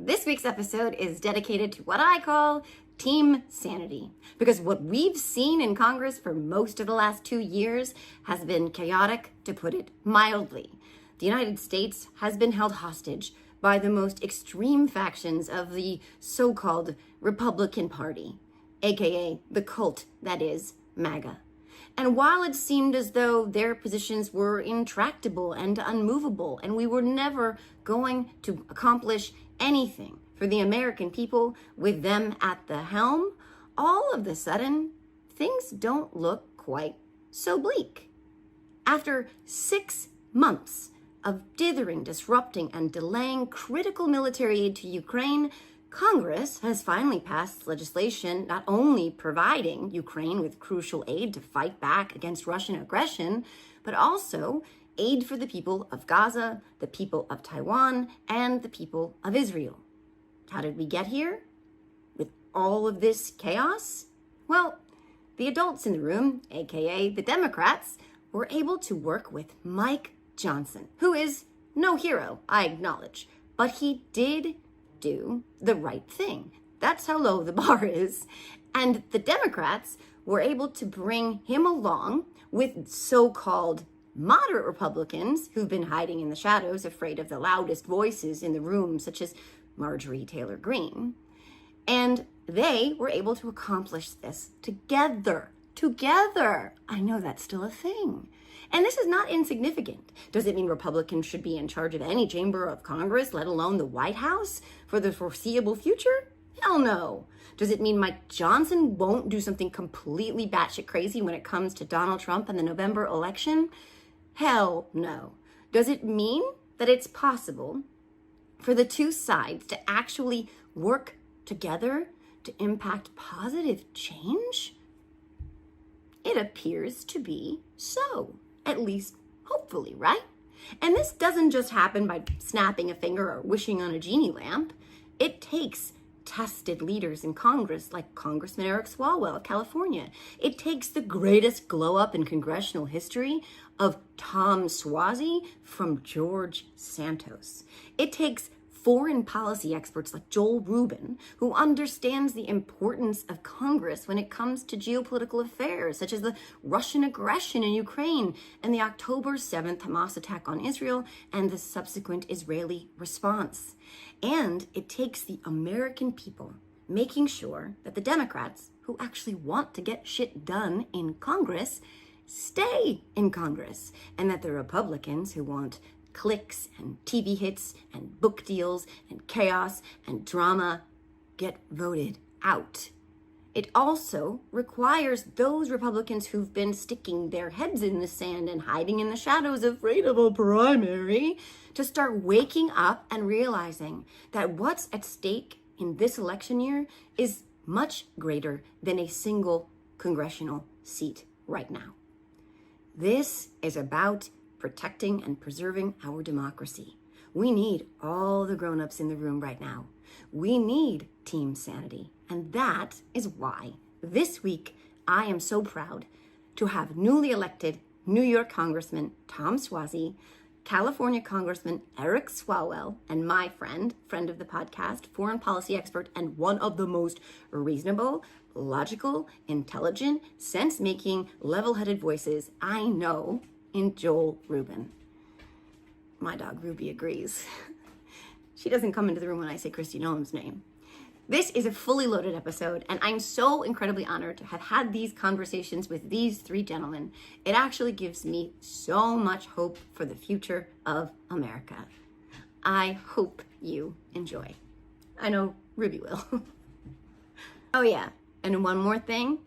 This week's episode is dedicated to what I call Team Sanity, because what we've seen in Congress for most of the last 2 years has been chaotic, to put it mildly. The United States has been held hostage by the most extreme factions of the so-called Republican Party, aka the cult that is MAGA. And while it seemed as though their positions were intractable and unmovable, and we were never going to accomplish anything for the American people with them at the helm, all of a sudden, things don't look quite so bleak. After 6 months of dithering, disrupting, and delaying critical military aid to Ukraine, Congress has finally passed legislation not only providing Ukraine with crucial aid to fight back against Russian aggression, but also aid for the people of Gaza, the people of Taiwan, and the people of Israel. How did we get here with all of this chaos? Well, the adults in the room, aka the Democrats, were able to work with Mike Johnson, who is no hero, I acknowledge, but he did do the right thing. That's how low the bar is. And the Democrats were able to bring him along with so-called moderate Republicans who've been hiding in the shadows, afraid of the loudest voices in the room, such as Marjorie Taylor Greene. And they were able to accomplish this together. Together. I know that's still a thing. And this is not insignificant. Does it mean Republicans should be in charge of any chamber of Congress, let alone the White House, for the foreseeable future? Hell no. Does it mean Mike Johnson won't do something completely batshit crazy when it comes to Donald Trump and the November election? Hell no. Does it mean that it's possible for the two sides to actually work together to impact positive change? It appears to be so. At least, hopefully, right? And this doesn't just happen by snapping a finger or wishing on a genie lamp. It takes tested leaders in Congress like Congressman Eric Swalwell of California. It takes the greatest glow up in congressional history of Tom Suozzi from George Santos. It takes foreign policy experts like Joel Rubin, who understands the importance of Congress when it comes to geopolitical affairs, such as the Russian aggression in Ukraine and the October 7th Hamas attack on Israel and the subsequent Israeli response. And it takes the American people making sure that the Democrats, who actually want to get shit done in Congress, stay in Congress, and that the Republicans who want clicks and TV hits and book deals and chaos and drama get voted out. It also requires those Republicans who've been sticking their heads in the sand and hiding in the shadows afraid of a primary to start waking up and realizing that what's at stake in this election year is much greater than a single congressional seat right now. This is about protecting and preserving our democracy. We need all the grown-ups in the room right now. We need Team Sanity. And that is why this week I am so proud to have newly elected New York Congressman Tom Suozzi, California Congressman Eric Swalwell, and my friend of the podcast, foreign policy expert, and one of the most reasonable, logical, intelligent, sense-making, level-headed voices I know in Joel Rubin. My dog Ruby agrees. She doesn't come into the room when I say Kristi Noem's name. This is a fully loaded episode, and I'm so incredibly honored to have had these conversations with these three gentlemen. It actually gives me so much hope for the future of America. I hope you enjoy. I know Ruby will. Oh yeah, and one more thing.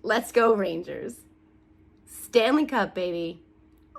Let's go Rangers. Stanley Cup, baby.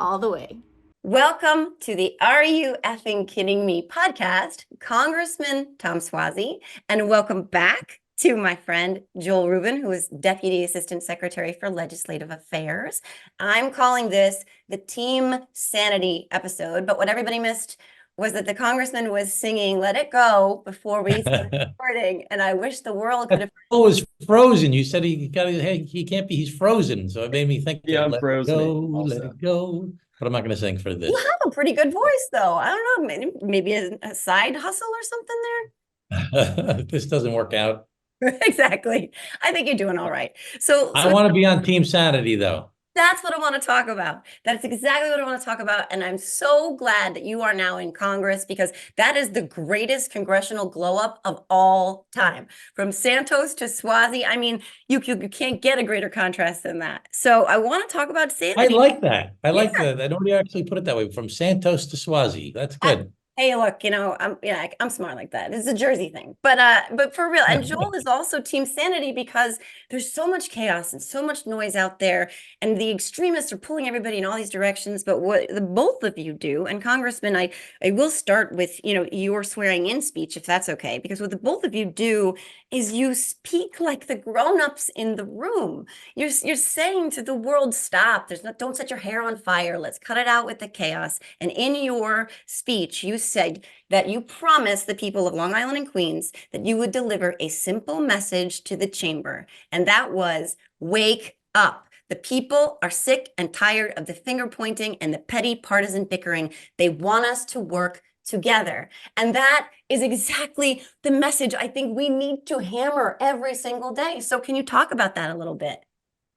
All the way. Welcome to the Are You Effing Kidding Me podcast, Congressman Tom Suozzi, and welcome back to my friend Joel Rubin, who is Deputy Assistant Secretary for Legislative Affairs. I'm calling this the Team Sanity episode, but what everybody missed was that the congressman was singing Let It Go before we started recording, and I wish the world could have. Oh, it's frozen. You said he can't be, he's frozen. So it made me think, yeah, I'm frozen. Let it go. But I'm not going to sing for this. You have a pretty good voice, though. I don't know, maybe a side hustle or something there? This doesn't work out. Exactly. I think you're doing all right. So, I so want to be on Team Sanity, though. that's what I want to talk about. That's exactly what I want to talk about. And I'm so glad that you are now in Congress because that is the greatest congressional glow up of all time. From Santos to Suozzi. I mean, you can't get a greater contrast than that. So I want to talk about I sanity. like that. I Yeah. like that. I don't actually put it that way. From Santos to Suozzi. That's I- good. Hey, look, I'm smart like that. It's a Jersey thing. But for real, and Joel is also Team Sanity because there's so much chaos and so much noise out there, and the extremists are pulling everybody in all these directions. But what the both of you do, and Congressman, I will start with, your swearing in speech, if that's okay, because what the both of you do is you speak like the grown-ups in the room. You're saying to the world, stop. Don't set your hair on fire. Let's cut it out with the chaos. And in your speech, you said that you promised the people of Long Island and Queens that you would deliver a simple message to the chamber. And that was wake up. The people are sick and tired of the finger pointing and the petty partisan bickering. They want us to work together. And that is exactly the message I think we need to hammer every single day. So can you talk about that a little bit?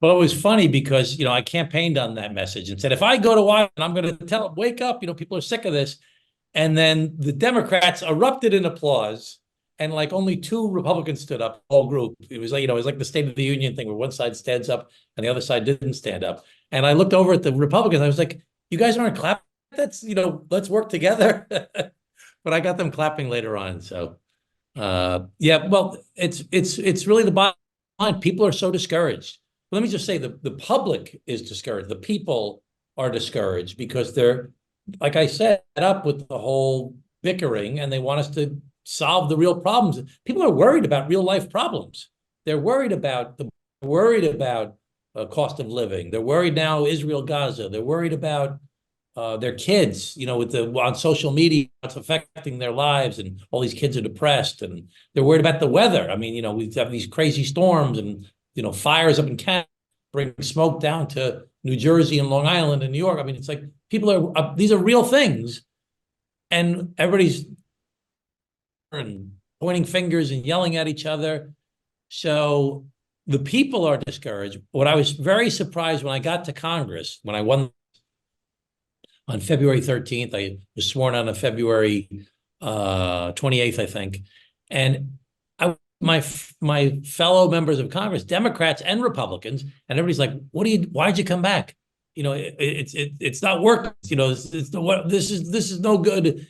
Well, it was funny because, I campaigned on that message and said, if I go to Washington, I'm going to tell them, wake up, people are sick of this. And then the Democrats erupted in applause, and like only two Republicans stood up, whole group. It was like, it was like the State of the Union thing where one side stands up and the other side didn't stand up. And I looked over at the Republicans. I was like, you guys aren't clapping. That's, let's work together. But I got them clapping later on. So, yeah, well, it's really the bottom line. People are so discouraged. Let me just say the public is discouraged. The people are discouraged because they're, like I said, up with the whole bickering, and they want us to solve the real problems. People are worried about real life problems. They're worried about cost of living. They're worried now Israel, Gaza. They're worried about their kids, with on social media, it's affecting their lives, and all these kids are depressed, and they're worried about the weather. I mean, we have these crazy storms and fires up in Canada, bring smoke down to New Jersey and Long Island and New York. I mean, it's like people are these are real things, and everybody's and pointing fingers and yelling at each other. So the people are discouraged. What I was very surprised when I got to Congress, when I won on February 13th. I was sworn on February 28th, I think. And my fellow members of Congress, Democrats and Republicans, and everybody's like, why'd you come back? It's not working. This is no good.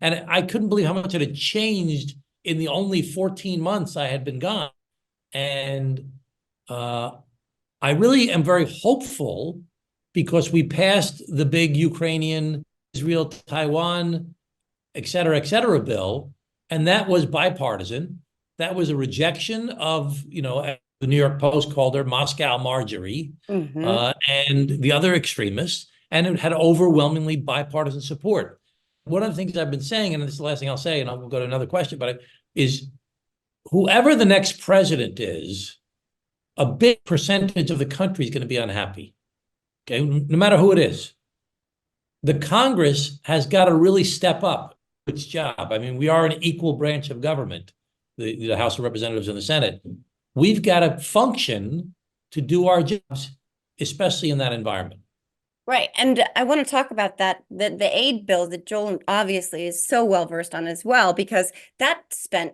And I couldn't believe how much it had changed in the only 14 months I had been gone. And I really am very hopeful because we passed the big Ukrainian, Israel, Taiwan, et cetera, bill. And that was bipartisan. That was a rejection of, the New York Post called her Moscow Marjorie, and the other extremists. And it had overwhelmingly bipartisan support. One of the things I've been saying, and this is the last thing I'll say, and I'll go to another question, but is whoever the next president is, a big percentage of the country is going to be unhappy. Okay, no matter who it is. The Congress has got to really step up its job. I mean, we are an equal branch of government, the House of Representatives and the Senate. We've got to function to do our jobs, especially in that environment. Right. And I want to talk about that, the aid bill that Joel obviously is so well versed on as well, because that spent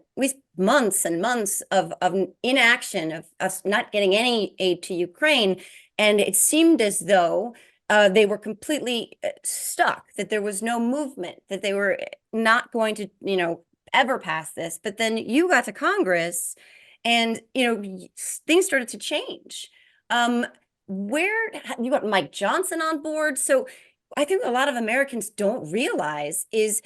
months and months of inaction, of us not getting any aid to Ukraine. And it seemed as though they were completely stuck, that there was no movement, that they were not going to, ever pass this. But then you got to Congress and, things started to change. Where you got Mike Johnson on board. So I think a lot of Americans don't realize is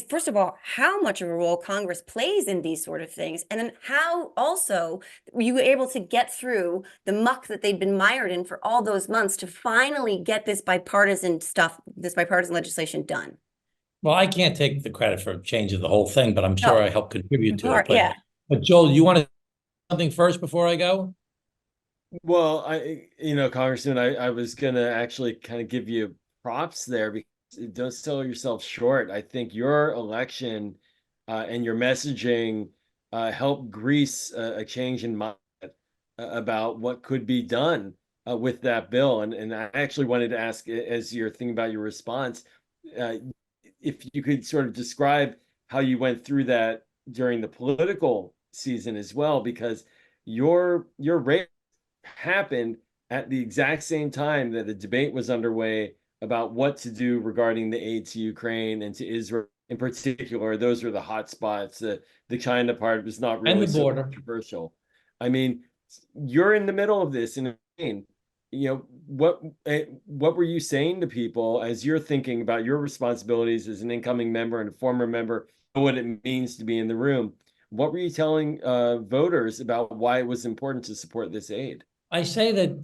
first of all, how much of a role Congress plays in these sort of things. And then how also you were able to get through the muck that they'd been mired in for all those months to finally get this bipartisan legislation done. Well, I can't take the credit for changing the whole thing, but I'm sure I helped contribute to it. Yeah. But Joel, you want to say something first before I go? Well, Congressman, I was gonna actually kind of give you props there because don't sell yourself short. I think your election and your messaging helped grease a change in mind about what could be done with that bill. And I actually wanted to ask, as you're thinking about your response, if you could sort of describe how you went through that during the political season as well, because your race happened at the exact same time that the debate was underway about what to do regarding the aid to Ukraine and to Israel in particular. Those were the hot spots. The China part was not really And the so border. controversial. I mean, you're in the middle of this, and what were you saying to people as you're thinking about your responsibilities as an incoming member and a former member, what it means to be in the room? What were you telling voters about why it was important to support this aid? I say that,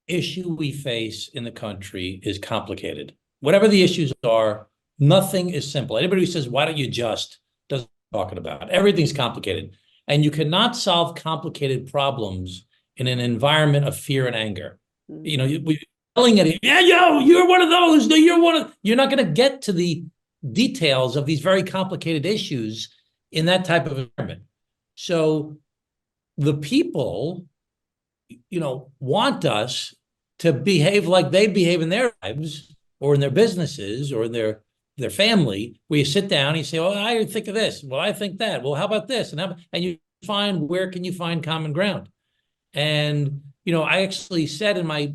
issue we face in the country is complicated. Whatever the issues are, nothing is simple. Anybody who says, why don't you just, doesn't talking about. Everything's complicated. And you cannot solve complicated problems in an environment of fear and anger. We're yelling at it, yeah, you're one of those. No, you're not going to get to the details of these very complicated issues in that type of environment. So the people, want us to behave like they behave in their lives or in their businesses or in their family, where you sit down and you say, well, I think of this. Well, I think that. Well, how about this? And you find, where can you find common ground? And, I actually said in my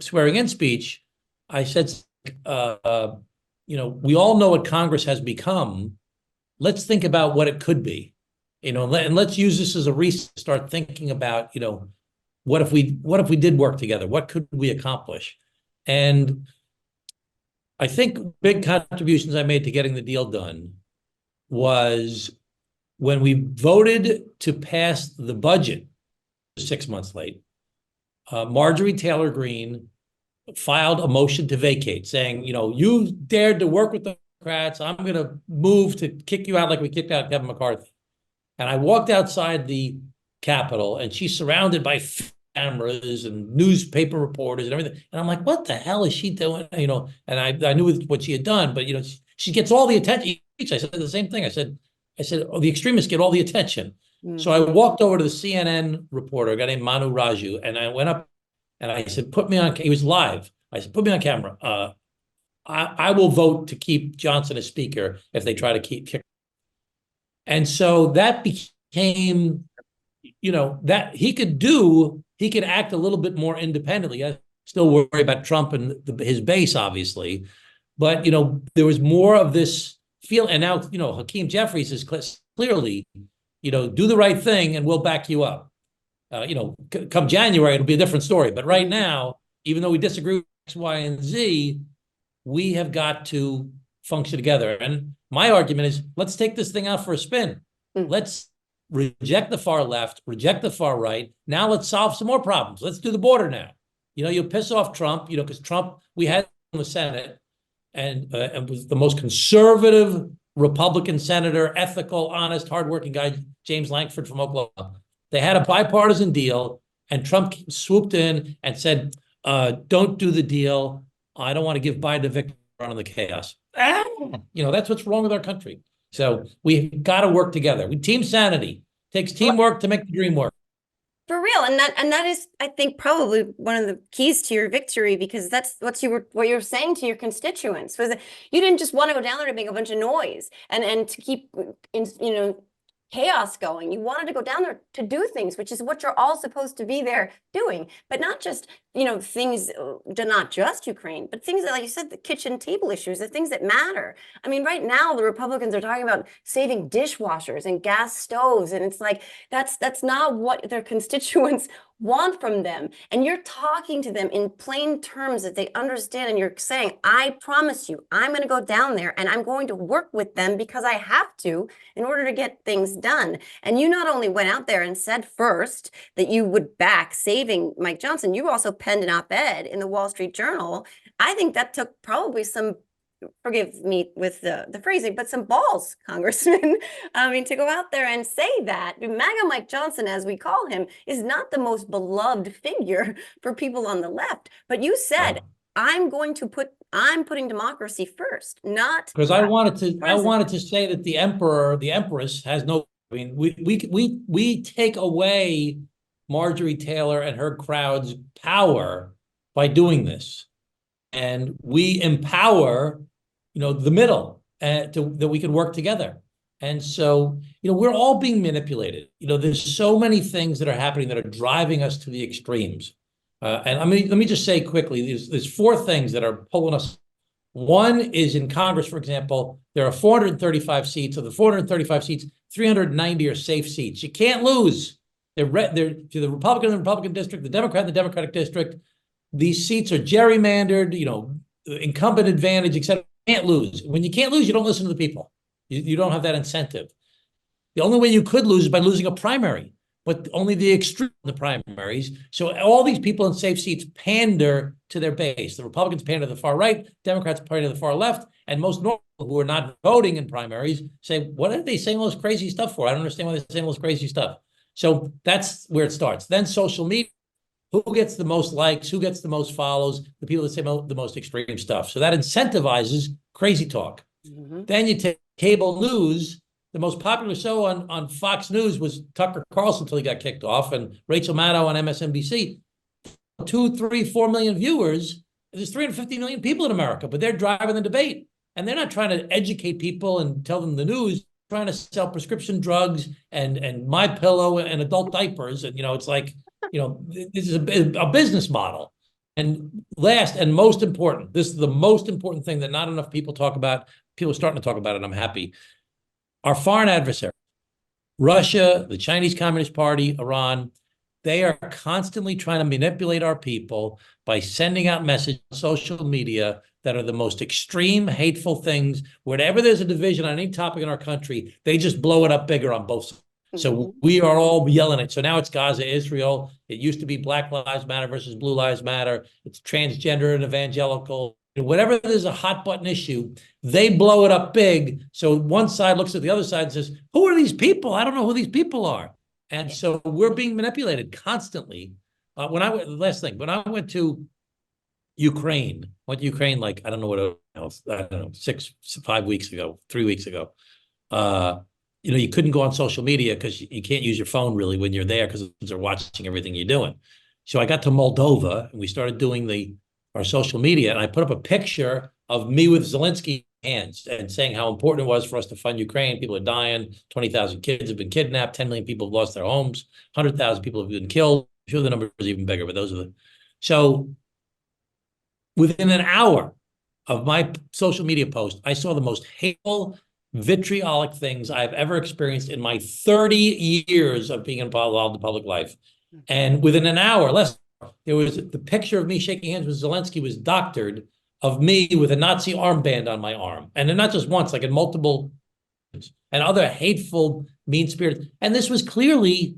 swearing in speech, I said, we all know what Congress has become. Let's think about what it could be, and let's use this as a reason to start thinking about, what if we did work together? What could we accomplish? And I think big contributions I made to getting the deal done was when we voted to pass the budget 6 months late. Marjorie Taylor Greene filed a motion to vacate, saying, you dared to work with the Democrats. I'm going to move to kick you out like we kicked out Kevin McCarthy. And I walked outside the Capitol, and she's surrounded by cameras and newspaper reporters and everything. And I'm like, what the hell is she doing? And I knew what she had done, but, she gets all the attention. I said the same thing. I said, oh, the extremists get all the attention. So I walked over to the CNN reporter, a guy named Manu Raju, and I went up and I said, put me on, he was live. I said, put me on camera. I will vote to keep Johnson as speaker if they try to kick. And so that became, that he could act a little bit more independently. I still worry about Trump and his base, obviously. But, there was more of this feel. And now, Hakeem Jeffries is clearly, do the right thing and we'll back you up. Come January, it'll be a different story. But right now, even though we disagree with X, Y, and Z, we have got to function together. And my argument is, let's take this thing out for a spin. Let's reject the far left, reject the far right. Now let's solve some more problems. Let's do the border now. You'll piss off Trump, because Trump, we had in the Senate and was the most conservative Republican senator, ethical, honest, hardworking guy, James Lankford from Oklahoma. They had a bipartisan deal, and Trump swooped in and said, don't do the deal. I don't want to give Biden a victory on the chaos. That's what's wrong with our country. So we got to work together. Team sanity. Takes teamwork to make the dream work. For real. And that is, I think, probably one of the keys to your victory, because that's what you were saying to your constituents, was that you didn't just want to go down there to make a bunch of noise and to keep chaos going. You wanted to go down there to do things, which is what you're all supposed to be there doing, but not just, things, not just Ukraine, but things that, like you said, the kitchen table issues, the things that matter. I mean, right now, the Republicans are talking about saving dishwashers and gas stoves. And it's like, that's not what their constituents want from them. And you're talking to them in plain terms that they understand. And you're saying, I promise you, I'm going to go down there and I'm going to work with them because I have to in order to get things done. And you not only went out there and said first that you would back saving Mike Johnson, you also penned an op-ed in the Wall Street Journal. I think that took probably some, forgive me with the phrasing, but some balls, Congressman. I mean, to go out there and say that. MAGA Mike Johnson, as we call him, is not the most beloved figure for people on the left. But you said, I'm going to put I'm putting democracy first, not Because I wanted president. to say that the empress has no. I mean, we take away Marjorie Taylor and her crowd's power by doing this, and we empower, the middle, that we can work together. And so, we're all being manipulated. There's so many things that are happening that are driving us to the extremes. And I mean, let me just say quickly, there's four things that are pulling us. One is in Congress, for example, there are 435 seats. Of the 435 seats, 390 are safe seats. You can't lose. They're to the Republican and the Republican district, the Democrat and the Democratic district. These seats are gerrymandered, incumbent advantage, etc. You can't lose. When you can't lose, you don't listen to the people. You don't have that incentive. The only way you could lose is by losing a primary, but only the extreme in the primaries. So all these people in safe seats pander to their base. The Republicans pander to the far right, Democrats pander to the far left, and most normal who are not voting in primaries say, what are they saying all this crazy stuff for? I don't understand why they're saying all this crazy stuff. So that's where it starts. Then social media. Who gets the most likes? Who gets the most follows? The people that say the most extreme stuff. So that incentivizes crazy talk. Mm-hmm. Then you take cable news. The most popular show on Fox News was Tucker Carlson until he got kicked off, and Rachel Maddow on MSNBC. 2, 3, 4 million viewers. There's 350 million people in America, but they're driving the debate. And they're not trying to educate people and tell them the news, they're trying to sell prescription drugs and MyPillow and adult diapers. And, it's like, this is a business model. And last and most important, this is the most important thing that not enough people talk about. People are starting to talk about it, and I'm happy. Our foreign adversaries, Russia, the Chinese Communist Party, Iran, they are constantly trying to manipulate our people by sending out messages on social media that are the most extreme, hateful things. Whenever there's a division on any topic in our country, they just blow it up bigger on both sides. So we are all yelling it. So now it's Gaza, Israel. It used to be Black Lives Matter versus Blue Lives Matter. It's transgender and evangelical. Whatever there's a hot button issue, they blow it up big. So one side looks at the other side and says, who are these people? I don't know who these people are. And so we're being manipulated constantly. Last thing, when I went to Ukraine, like, I don't know what else, I don't know, 5 weeks ago, 3 weeks ago. You couldn't go on social media because you can't use your phone really when you're there because they're watching everything you're doing. So I got to Moldova and we started doing our social media, and I put up a picture of me with Zelensky hands and saying how important it was for us to fund Ukraine. People are dying. 20,000 kids have been kidnapped. 10 million people have lost their homes. 100,000 people have been killed. I'm sure the number is even bigger, but those are so within an hour of my social media post, I saw the most hateful, vitriolic things I've ever experienced in my 30 years of being involved in public life. And within an hour, there was the picture of me shaking hands with Zelensky was doctored of me with a Nazi armband on my arm. And not just once, like in multiple, and other hateful, mean-spirited. And this was clearly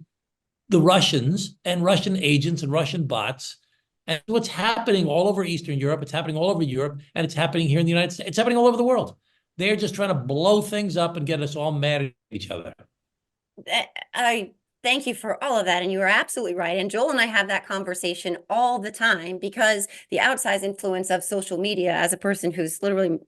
the Russians and Russian agents and Russian bots. And what's happening all over Eastern Europe, it's happening all over Europe, and it's happening here in the United States. It's happening all over the world. They're just trying to blow things up and get us all mad at each other. I thank you for all of that. And you are absolutely right. And Joel and I have that conversation all the time because the outsized influence of social media, as a person who's literally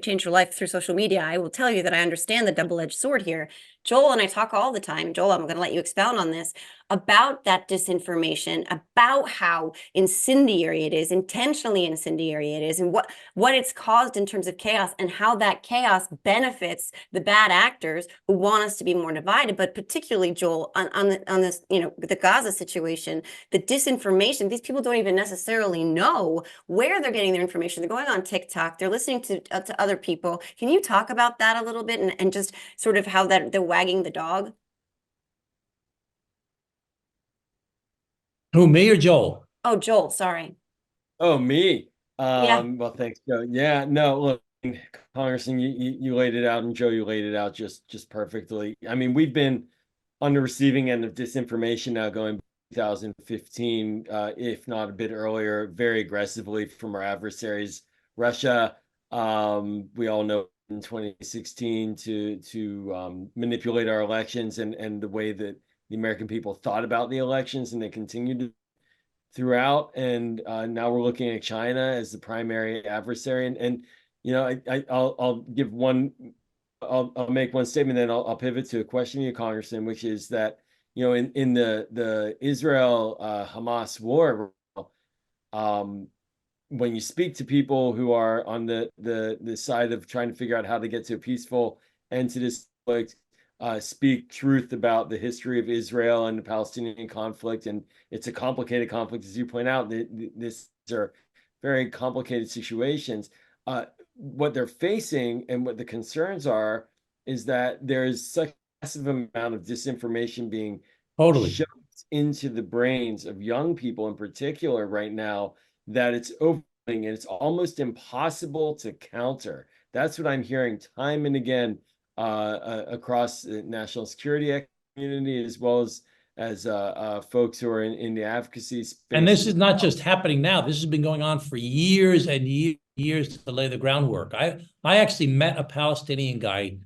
changed her life through social media, I will tell you that I understand the double-edged sword here. Joel and I talk all the time. Joel, I'm going to let you expound on this, about that disinformation, about how incendiary it is, intentionally incendiary it is, and what it's caused in terms of chaos, and how that chaos benefits the bad actors who want us to be more divided. But particularly, Joel, on this, the Gaza situation, the disinformation, these people don't even necessarily know where they're getting their information. They're going on TikTok, they're listening to other people. Can you talk about that a little bit, and just sort of how that they're wagging the dog? Who, me or Joel? Oh, Joel, sorry. Oh, me. Yeah. Well, thanks, Joe. Yeah, no, look, Congressman, you laid it out, and Joe, you laid it out just perfectly. I mean, we've been on the receiving end of disinformation now going 2015, if not a bit earlier, very aggressively from our adversaries. Russia, we all know in 2016 to manipulate our elections and the way that the American people thought about the elections, and they continue to. throughout, and now we're looking at China as the primary adversary. And you know, I'll give one, I'll make one statement, then I'll pivot to a question to you, Congressman, which is that, you know, in the Israel Hamas war, when you speak to people who are on the side of trying to figure out how to get to a peaceful end to this conflict, speak truth about the history of Israel and the Palestinian conflict, and it's a complicated conflict, as you point out. These are very complicated situations. What they're facing and what the concerns are is that there is such a massive amount of disinformation being shoved into the brains of young people in particular right now, that it's overwhelming and it's almost impossible to counter. That's what I'm hearing time and again across the national security community, as well as folks who are in the advocacy space. And this is not just happening now. This has been going on for years and years to lay the groundwork. I actually met a Palestinian guy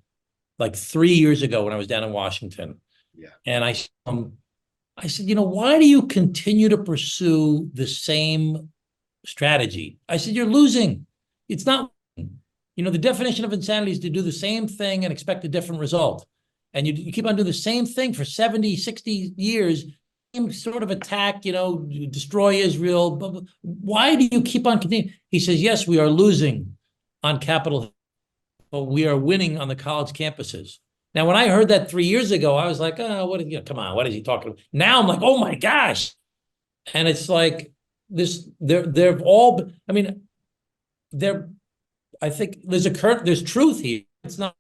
like 3 years ago when I was down in Washington. Yeah. And I said, you know, why do you continue to pursue the same strategy? I said, you're losing. It's not, you know, the definition of insanity is to do the same thing and expect a different result. And you keep on doing the same thing for 70, 60 years, sort of attack, you know, destroy Israel. But why do you keep on continuing? He says, yes, we are losing on Capitol Hill, but we are winning on the college campuses. Now, when I heard that 3 years ago, I was like, oh, what? You know, come on, what is he talking about? Now I'm like, oh my gosh. And it's like this, they've all, I mean, I think there's truth here. It's not,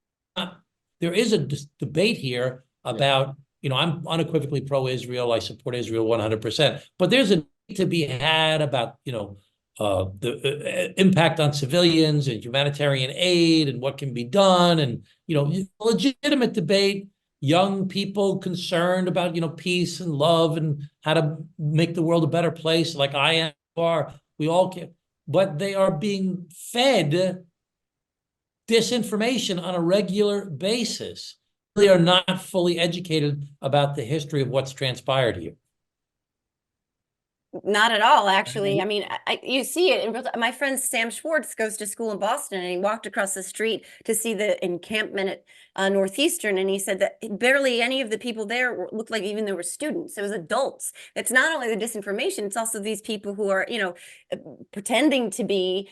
there is a debate here about, you know, I'm unequivocally pro-Israel. I support Israel 100%, but there's a need to be had about, you know, the impact on civilians and humanitarian aid and what can be done. And, you know, legitimate debate, young people concerned about, you know, peace and love and how to make the world a better place, like I am, we all can, but they are being fed disinformation on a regular basis. They are not fully educated about the history of what's transpired here. Not at all, actually. I mean, you see it in real time. My friend Sam Schwartz goes to school in Boston, and he walked across the street to see the encampment at Northeastern, and he said that barely any of the people there looked like even there were students. It was adults. It's not only the disinformation, it's also these people who are, you know, pretending to be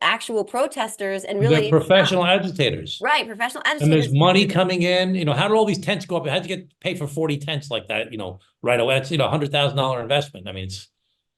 actual protesters and really— They're professional agitators. Right, professional agitators. And there's money coming in. You know, how do all these tents go up? How did you get paid for 40 tents like that, you know, right away? It's, you know, $100,000 investment. I mean, it's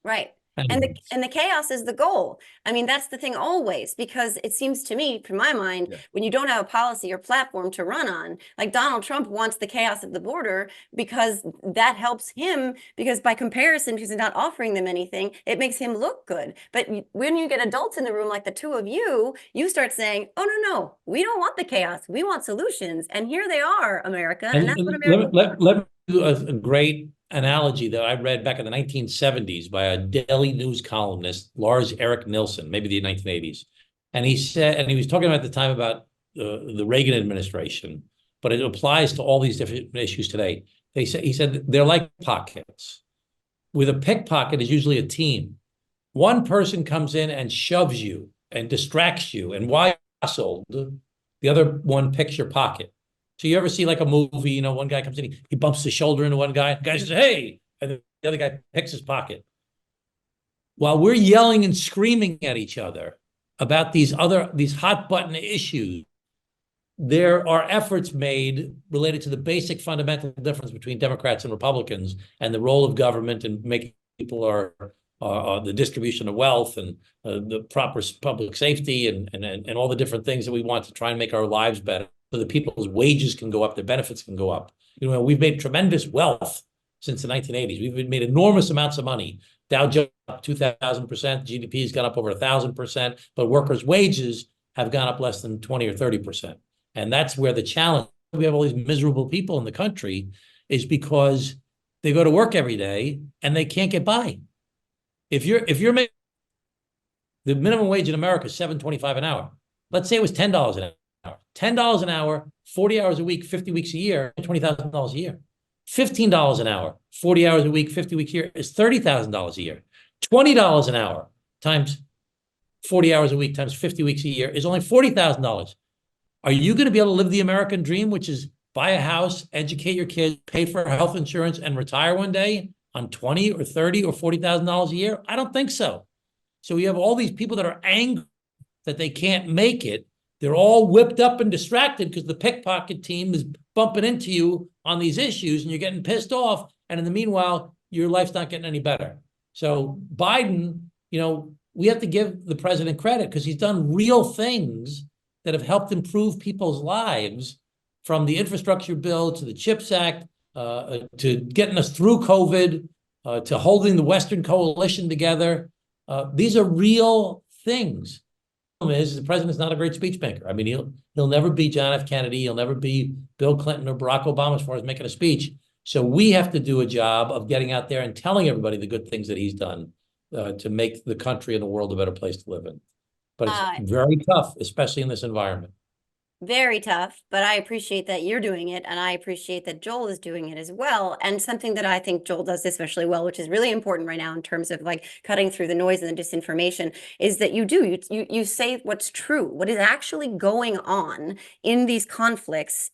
right. And the chaos is the goal. I mean, that's the thing always, because it seems to me, from my mind, when you don't have a policy or platform to run on, like Donald Trump wants the chaos at the border because that helps him, because by comparison, because he's not offering them anything, it makes him look good. But when you get adults in the room like the two of you, you start saying, oh, no, we don't want the chaos. We want solutions. And here they are, America. And that's what America— Let me do a great analogy that I read back in the 1970s by a Daily News columnist, Lars Erik Nilsson, maybe the 1980s. And he said, and he was talking about at the time about the Reagan administration, but it applies to all these different issues today. He said they're like pockets. With a pickpocket is usually a team. One person comes in and shoves you and distracts you, and while you're hustled, the other one picks your pocket. So you ever see like a movie, you know, one guy comes in, he bumps his shoulder into one guy, the guy says, hey, and the other guy picks his pocket. While we're yelling and screaming at each other about these hot button issues, there are efforts made related to the basic fundamental difference between Democrats and Republicans and the role of government and making people the distribution of wealth and the proper public safety and all the different things that we want to try and make our lives better, so that people's wages can go up, their benefits can go up. You know, we've made tremendous wealth since the 1980s. We've made enormous amounts of money. Dow Jones up 2,000%, GDP has gone up over 1,000%, but workers' wages have gone up less than 20 or 30%. And that's where the challenge, we have all these miserable people in the country, is because they go to work every day and they can't get by. If you're making, the minimum wage in America is $7.25 an hour. Let's say it was $10 an hour. $10 an hour, 40 hours a week, 50 weeks a year, $20,000 a year. $15 an hour, 40 hours a week, 50 weeks a year is $30,000 a year. $20 an hour times 40 hours a week times 50 weeks a year is only $40,000. Are you going to be able to live the American dream, which is buy a house, educate your kids, pay for health insurance, and retire one day on $20 or $30 or $40,000 a year? I don't think so. So we have all these people that are angry that they can't make it. They're all whipped up and distracted because the pickpocket team is bumping into you on these issues and you're getting pissed off. And in the meanwhile, your life's not getting any better. So Biden, we have to give the president credit because he's done real things that have helped improve people's lives, from the infrastructure bill to the CHIPS Act, to getting us through COVID, to holding the Western coalition together. These are real things. The problem is the president's not a great speech maker. I mean, he'll never be John F. Kennedy. He'll never be Bill Clinton or Barack Obama as far as making a speech. So we have to do a job of getting out there and telling everybody the good things that he's done to make the country and the world a better place to live in. But it's very tough, especially in this environment. Very tough, but I appreciate that you're doing it, and I appreciate that Joel is doing it as well. And something that I think Joel does especially well, which is really important right now in terms of like cutting through the noise and the disinformation, is that you say what's true, what is actually going on in these conflicts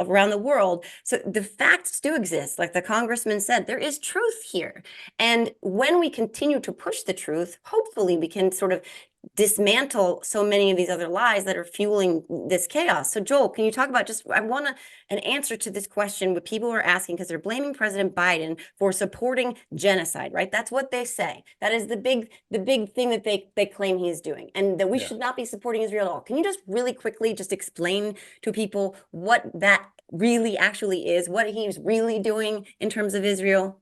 around the world. So the facts do exist, like the congressman said, there is truth here. And when we continue to push the truth, hopefully we can sort of dismantle so many of these other lies that are fueling this chaos. So Joel, can you talk about I want an answer to this question what people are asking, because they're blaming President Biden for supporting genocide, right? That's what they say. That is the big thing that they claim he's doing, and that we should not be supporting Israel at all. Can you just really quickly just explain to people what that really actually is, what he's really doing in terms of Israel?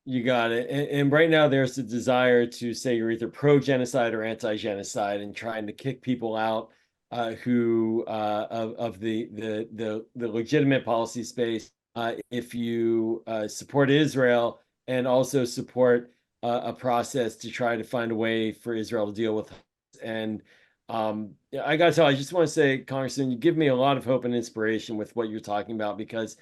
You got it. And right now there's a desire to say you're either pro-genocide or anti-genocide, and trying to kick people out who of the legitimate policy space if you support Israel and also support a process to try to find a way for Israel to deal with. And I got to tell you, I just want to say, Congressman, you give me a lot of hope and inspiration with what you're talking about, because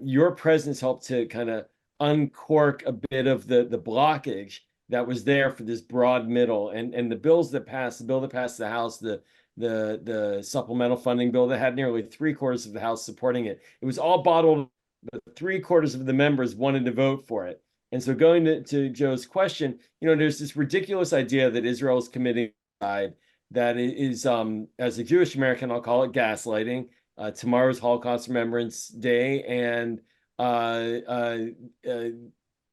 your presence helped to kind of uncork a bit of the blockage that was there for this broad middle, and the bills that passed, the bill that passed the House, the supplemental funding bill that had nearly 3/4 of the House supporting it. It was all bottled, but 3/4 of the members wanted to vote for it. And so going to Joe's question, there's this ridiculous idea that Israel is committing genocide that is, as a Jewish American, I'll call it gaslighting. Tomorrow's Holocaust Remembrance Day, and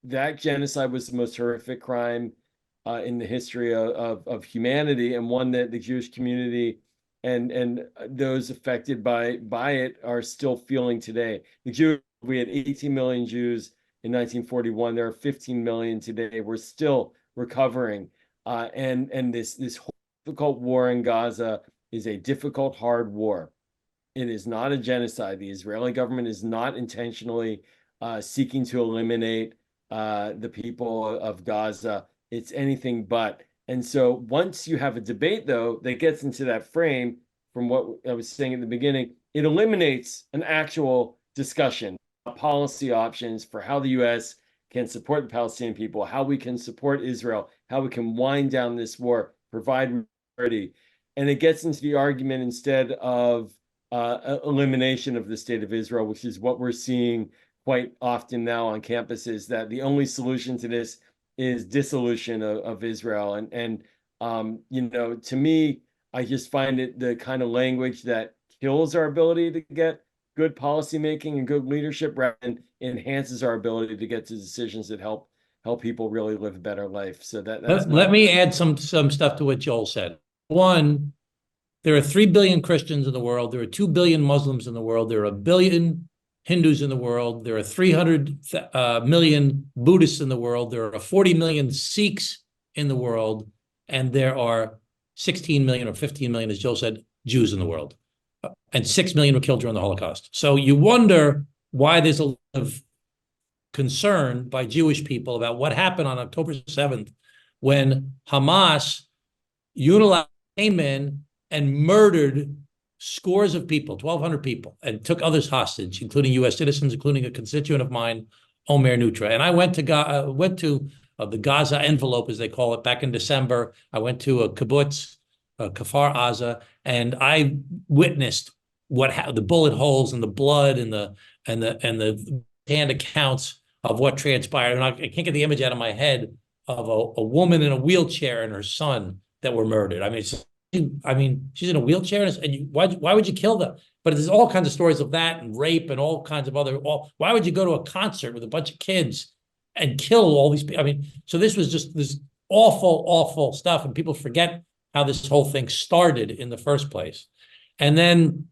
that genocide was the most horrific crime in the history of humanity, and one that the Jewish community and those affected by it are still feeling today. We had 18 million Jews in 1941. There are 15 million today. We're still recovering, and this difficult war in Gaza is a difficult, hard war. It is not a genocide. The Israeli government is not intentionally seeking to eliminate the people of Gaza. It's anything but. And so once you have a debate, though, that gets into that frame, from what I was saying at the beginning, it eliminates an actual discussion of policy options for how the U.S. can support the Palestinian people, how we can support Israel, how we can wind down this war, provide security. And it gets into the argument instead of elimination of the state of Israel, which is what we're seeing quite often now on campuses, that the only solution to this is dissolution of Israel. And to me, I just find it the kind of language that kills our ability to get good policymaking and good leadership, rather than enhances our ability to get to decisions that help people really live a better life. So let me add some stuff to what Joel said. One, there are 3 billion Christians in the world. There are 2 billion Muslims in the world. There are 1 billion Hindus in the world. There are 300 million Buddhists in the world. There are 40 million Sikhs in the world. And there are 16 million or 15 million, as Joel said, Jews in the world. And 6 million were killed during the Holocaust. So you wonder why there's a lot of concern by Jewish people about what happened on October 7th, when Hamas unilaterally came in and murdered scores of people, 1,200 people, and took others hostage, including U.S. citizens, including a constituent of mine, Omer Nutra. And I went to the Gaza envelope, as they call it, back in December. I went to a kibbutz, Kfar Aza, and I witnessed the bullet holes and the blood and the hand accounts of what transpired. And I can't get the image out of my head of a woman in a wheelchair and her son that were murdered. I mean, she's in a wheelchair, and why would you kill them? But there's all kinds of stories of that, and rape, and all kinds of other. Why would you go to a concert with a bunch of kids and kill all these people? I mean, so this was just this awful, awful stuff, and people forget how this whole thing started in the first place. And then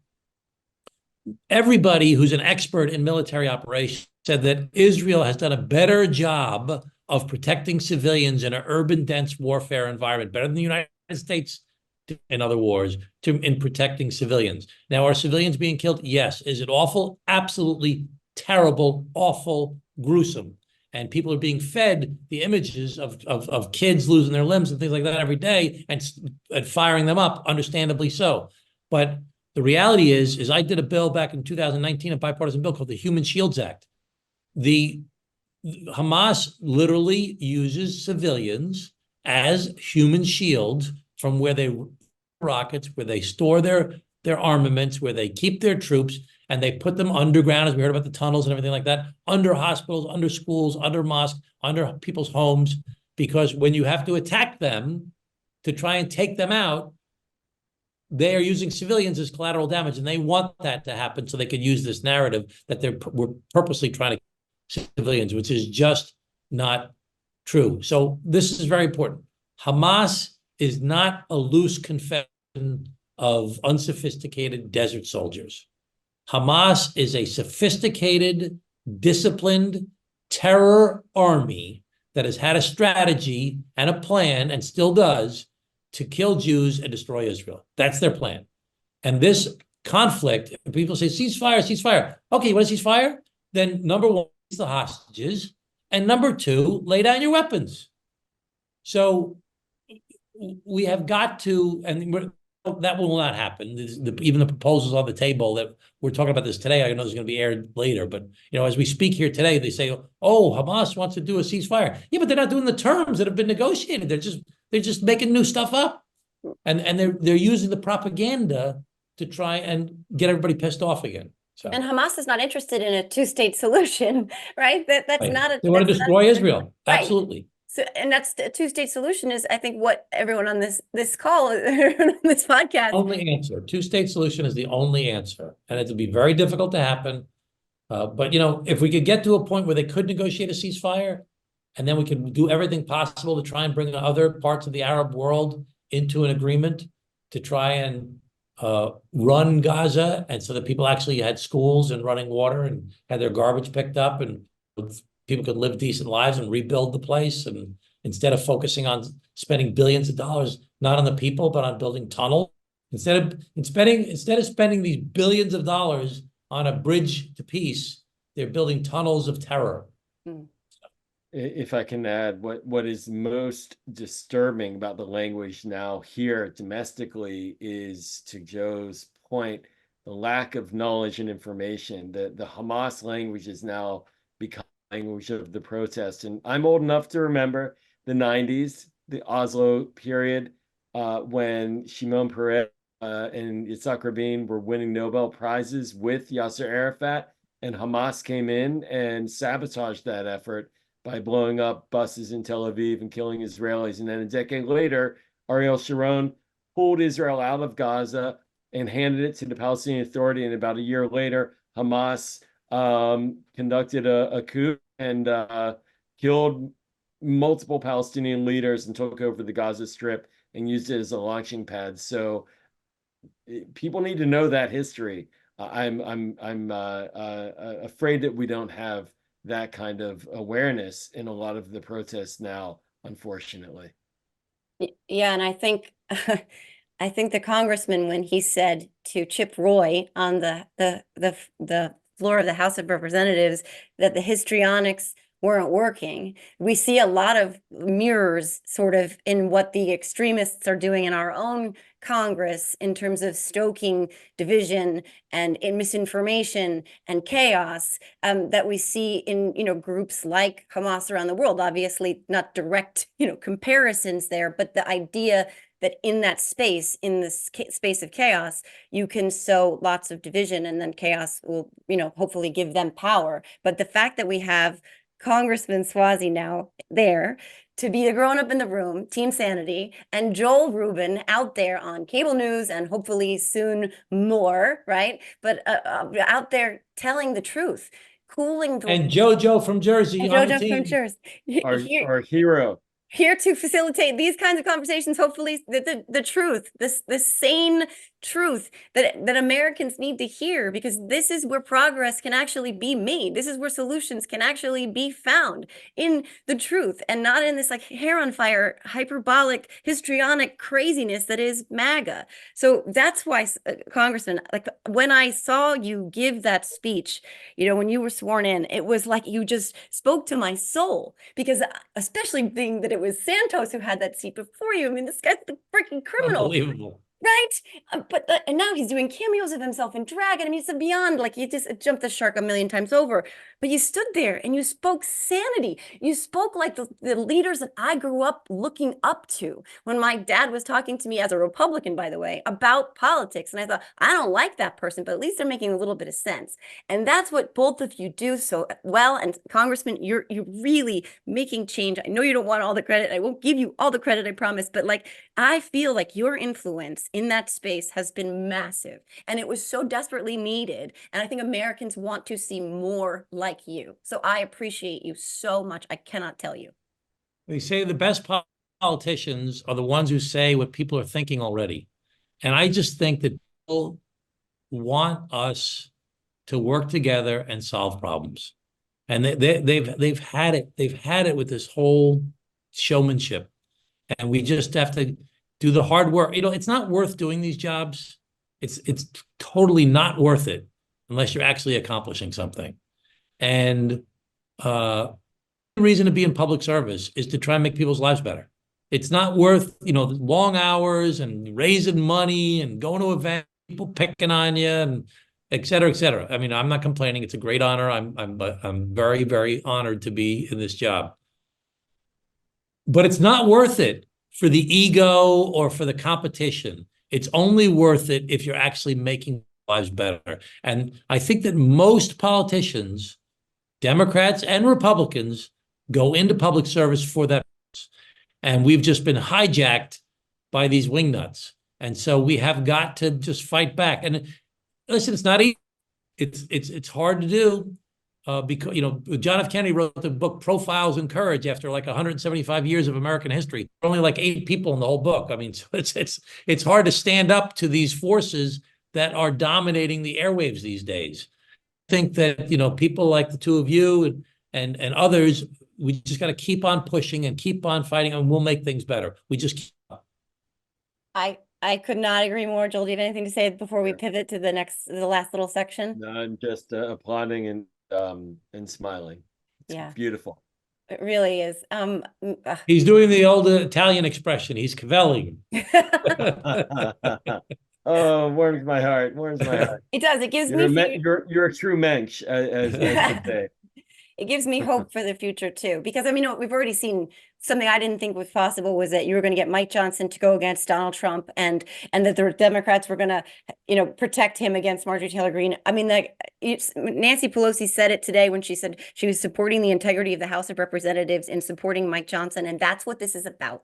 everybody who's an expert in military operations said that Israel has done a better job of protecting civilians in an urban, dense warfare environment, better than the United States in other wars, in protecting civilians. Now, are civilians being killed? Yes. Is it awful? Absolutely terrible, awful, gruesome. And people are being fed the images of kids losing their limbs and things like that every day, and firing them up, understandably so. But the reality is I did a bill back in 2019, a bipartisan bill called the Human Shields Act. The Hamas literally uses civilians as human shields from where they rockets, where they store their armaments, where they keep their troops, and they put them underground, as we heard about the tunnels and everything like that, under hospitals, under schools, under mosques, under people's homes, because when you have to attack them to try and take them out, they are using civilians as collateral damage, and they want that to happen so they can use this narrative that we're purposely trying to kill civilians, which is just not true. So this is very important. Hamas is not a loose confederation of unsophisticated desert soldiers. Hamas is a sophisticated, disciplined terror army that has had a strategy and a plan, and still does, to kill Jews and destroy Israel. That's their plan. And this conflict, people say, ceasefire, ceasefire. Okay, what is ceasefire? Then number one, is the hostages. And number two, lay down your weapons. So we have got to, and that will not happen. Even the proposals on the table that we're talking about this today, I know there's going to be aired later, but as we speak here today, they say, oh, Hamas wants to do a ceasefire. Yeah, but they're not doing the terms that have been negotiated. They're just making new stuff up. And they're using the propaganda to try and get everybody pissed off again. So, and Hamas is not interested in a two-state solution, right? That's right. Not a. They want to destroy Israel. Right. Absolutely. So, and that's a two-state solution is, I think, what everyone on this call, this podcast. Only answer. Two-state solution is the only answer, and it'll be very difficult to happen. But if we could get to a point where they could negotiate a ceasefire, and then we can do everything possible to try and bring other parts of the Arab world into an agreement to try and run Gaza, and so that people actually had schools and running water and had their garbage picked up, and people could live decent lives and rebuild the place, and instead of focusing on spending billions of dollars, not on the people, but on building tunnels, instead of spending these billions of dollars on a bridge to peace, they're building tunnels of terror. If I can add, what is most disturbing about the language now here domestically is, to Joe's point, the lack of knowledge and information. The Hamas language is now become language of the protest. And I'm old enough to remember the 90s, the Oslo period, when Shimon Peres and Yitzhak Rabin were winning Nobel Prizes with Yasser Arafat, and Hamas came in and sabotaged that effort by blowing up buses in Tel Aviv and killing Israelis. And then a decade later, Ariel Sharon pulled Israel out of Gaza and handed it to the Palestinian Authority. And about a year later, Hamas conducted a coup and killed multiple Palestinian leaders and took over the Gaza Strip and used it as a launching pad. So people need to know that history. I'm afraid that we don't have that kind of awareness in a lot of the protests now, unfortunately. Yeah, and I think the congressman, when he said to Chip Roy on the floor of the House of Representatives that the histrionics weren't working, we see a lot of mirrors sort of in what the extremists are doing in our own Congress in terms of stoking division and misinformation and chaos that we see in, groups like Hamas around the world. Obviously, not direct, comparisons there, but the idea that in that space, in this space of chaos, you can sow lots of division, and then chaos will, hopefully give them power. But the fact that we have Congressman Suozzi now there to be the grown-up in the room, Team Sanity, and Joel Rubin out there on cable news and hopefully soon more, right? But out there telling the truth, cooling the... And JoJo from Jersey and on the JoJo team. from Jerz. Our hero. Here to facilitate these kinds of conversations, hopefully the truth, the sane truth that Americans need to hear, because this is where progress can actually be made. This is where solutions can actually be found, in the truth, and not in this like hair on fire, hyperbolic, histrionic craziness that is MAGA. So that's why, Congressman, like when I saw you give that speech, when you were sworn in, it was like you just spoke to my soul, because especially being that it was Santos who had that seat before you. I mean, this guy's the freaking criminal. Unbelievable. Right? And now he's doing cameos of himself in drag. And I mean, it's beyond, like, you just jumped the shark a million times over. But you stood there and you spoke sanity. You spoke like the leaders that I grew up looking up to when my dad was talking to me as a Republican, by the way, about politics. And I thought, I don't like that person, but at least they're making a little bit of sense. And that's what both of you do so well. And Congressman, you're really making change. I know you don't want all the credit. I won't give you all the credit, I promise. But like, I feel like your influence in that space has been massive, and it was so desperately needed. And I think Americans want to see more like you. So I appreciate you so much. I cannot tell you. They say the best politicians are the ones who say what people are thinking already. And I just think that people want us to work together and solve problems. And they've had it. They've had it with this whole showmanship. And we just have to do the hard work. It's not worth doing these jobs. It's totally not worth it unless you're actually accomplishing something. And the reason to be in public service is to try and make people's lives better. It's not worth, long hours and raising money and going to events, people picking on you, and et cetera, et cetera. I mean, I'm not complaining. It's a great honor. I'm very, very honored to be in this job. But it's not worth it for the ego or for the competition. It's only worth it if you're actually making lives better. And I think that most politicians, Democrats and Republicans, go into public service for that purpose. And we've just been hijacked by these wingnuts. And so we have got to just fight back. And listen, it's not easy. It's hard to do. Because, John F. Kennedy wrote the book Profiles in Courage after like 175 years of American history. Only like 8 people in the whole book. I mean, so it's hard to stand up to these forces that are dominating the airwaves these days. I think that, people like the two of you and others, we just got to keep on pushing and keep on fighting, and we'll make things better. We just keep up. I could not agree more. Joel, do you have anything to say before we pivot to the last little section? No, I'm just applauding and smiling. It's beautiful. It really is. He's doing the old Italian expression. He's cavelling. Oh, warms my heart. Warms my heart. It does. It gives you're a true mensch, as I say. It gives me hope for the future too, because I mean, we've already seen something I didn't think was possible, was that you were going to get Mike Johnson to go against Donald Trump, and that the Democrats were going to, protect him against Marjorie Taylor Greene. I mean, Nancy Pelosi said it today when she said she was supporting the integrity of the House of Representatives in supporting Mike Johnson, and that's what this is about.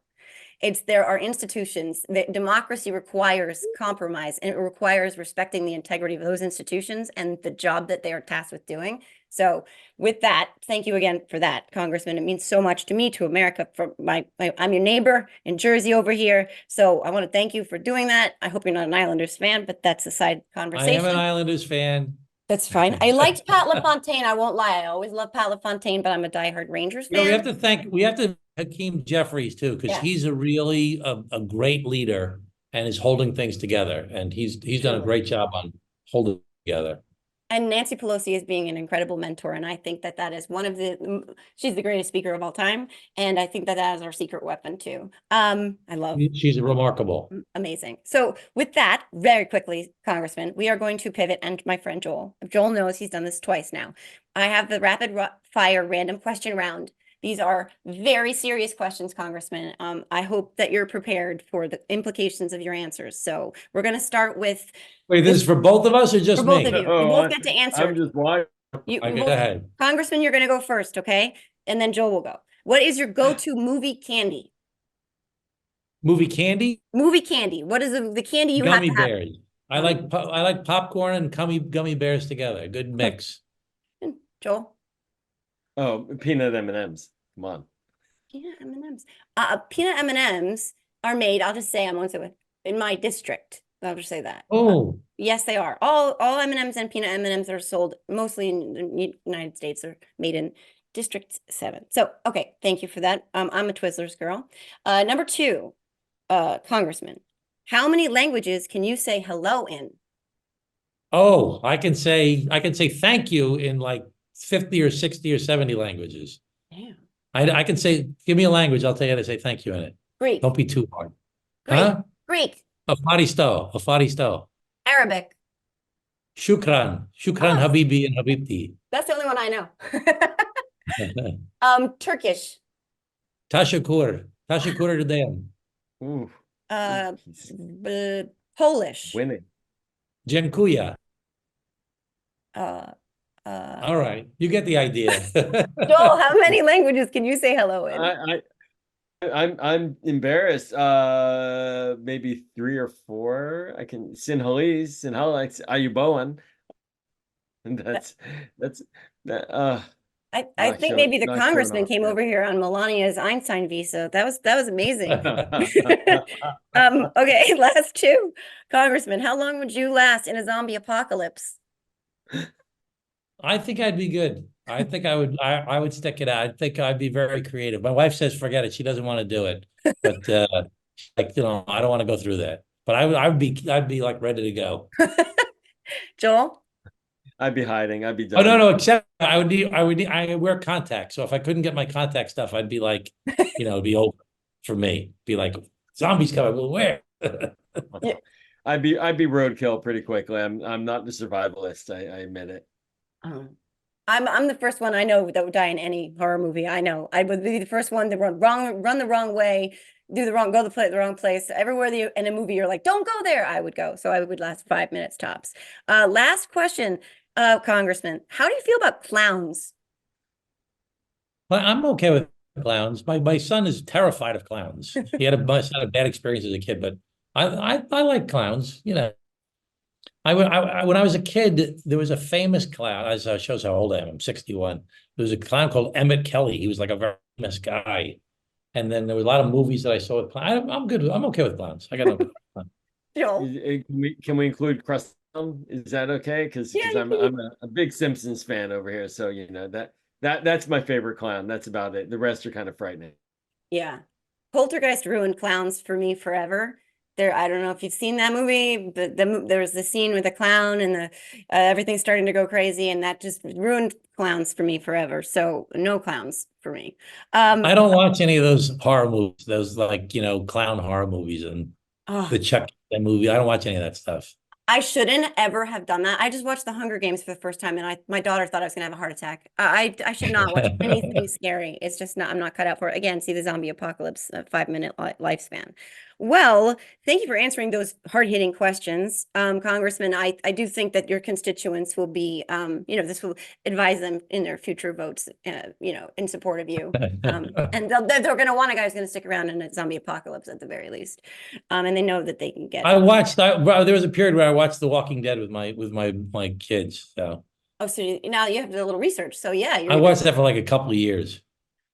There are institutions that democracy requires compromise, and it requires respecting the integrity of those institutions and the job that they are tasked with doing. So with that, thank you again for that, Congressman. It means so much to me, to America. I'm your neighbor in Jersey over here. So I want to thank you for doing that. I hope you're not an Islanders fan, but that's a side conversation. I am an Islanders fan. That's fine. I liked Pat LaFontaine. I won't lie. I always love Pat LaFontaine, but I'm a diehard Rangers fan. We have to thank Hakeem Jeffries too, because he's a really a great leader and is holding things together. And he's done a great job on holding it together. And Nancy Pelosi is being an incredible mentor. And I think that that is one of she's the greatest speaker of all time. And I think that that is our secret weapon too. I love. She's remarkable. Amazing. So with that, very quickly, Congressman, we are going to pivot, and my friend Joel. Joel knows he's done this twice now. I have the rapid fire random question round. These are very serious questions, Congressman. I hope that you're prepared for the implications of your answers. So we're going to start with. Wait, this is for both of us or just For both me? of you. You both get to answer. I'm just watching. You Okay, both, go ahead. Congressman, you're going to go first, okay? And then Joel will go. What is your go-to movie candy? Movie candy? Movie candy. What is the candy you Gummy have to have? bears. I like popcorn and gummy bears together. Good mix. Joel? Oh, peanut M&Ms. Come on. Peanut M&Ms. Peanut M&Ms are made, I'll just say, I'm going to say in my district. I'll just say that. Oh, Yes, they are. All M&Ms and peanut M&Ms are sold mostly in the United States, are made in District 7. So, okay, thank you for that. I'm a Twizzlers girl. Number 2, Congressman, how many languages can you say hello in? oh, I can say thank you in like 50 or 60 or 70 languages. Damn. I can say, give me a language, I'll tell you how to say thank you in it. Greek. Don't be too hard. Greek. Huh? Greek. Afaristo. Arabic. Shukran. Shukran Oh. Habibi and Habibti. That's the only one I know. Turkish. Tashakur. Tashakur Rdayan. Ooh, Polish. winning. Dziękuję. All All right, you get the idea. Joel, how many languages can you say hello in? I'm embarrassed. Maybe 3 or 4. I can Sinhalese, Ayubowan. And that's that. I think maybe the congressman came over here on Melania's Einstein visa. That was amazing. Okay, last 2. Congressman, how long would you last in a zombie apocalypse? I think I'd be good. I think I would stick it out. I think I'd be very creative. My wife says, forget it. She doesn't want to do it. But like, I don't want to go through that. But I'd be like ready to go. Joel? I'd be hiding. I'd be done. Oh, no, except I wear contacts. So if I couldn't get my contact stuff, I'd be like, it'd be over for me. Be like, zombies coming. Well, where? Yeah. I'd be roadkill pretty quickly. I'm not the survivalist. I admit it. I'm the first one I know that would die in any horror movie. I know I would be the first one to run the wrong way, go the wrong place. Everywhere in a movie you're like, don't go there, I would go. So I would last 5 minutes tops. Last question, Congressman, how do you feel about clowns? Well, I'm okay with clowns. My son is terrified of clowns. He had a bad experience as a kid, but I like clowns. When I was a kid, there was a famous clown. As shows how old I am. I'm 61. There was a clown called Emmett Kelly. He was like a very famous guy. And then there was a lot of movies that I saw with clowns. I'm good. I'm okay with clowns. I got no problem. Joel? Can we include Crust? Is that okay? Because I'm a big Simpsons fan over here. So that's my favorite clown. That's about it. The rest are kind of frightening. Yeah, Poltergeist ruined clowns for me forever. I don't know if you've seen that movie, but there was the scene with the clown and the everything's starting to go crazy, and that just ruined clowns for me forever. So no clowns for me. I don't watch any of those horror movies. Those clown horror movies and the Chuck movie. I don't watch any of that stuff. I shouldn't ever have done that. I just watched The Hunger Games for the first time, and my daughter thought I was gonna have a heart attack. I should not watch anything scary. It's just I'm not cut out for it. Again, see the zombie apocalypse, 5-minute lifespan. Well, thank you for answering those hard-hitting questions, Congressman. I do think that your constituents will be, this will advise them in their future votes, in support of you. And they're going to want a guy who's going to stick around in a zombie apocalypse at the very least, and they know that they can get. There was a period where I watched The Walking Dead with my kids. So. Oh, so now you have to do a little research. So yeah, I watched that for like a couple of years.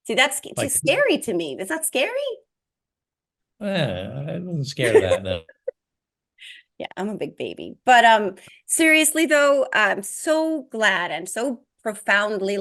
See, that's too scary to me. That's not scary. I wasn't scared of that. No. Yeah, I'm a big baby. But seriously though, I'm so glad and so profoundly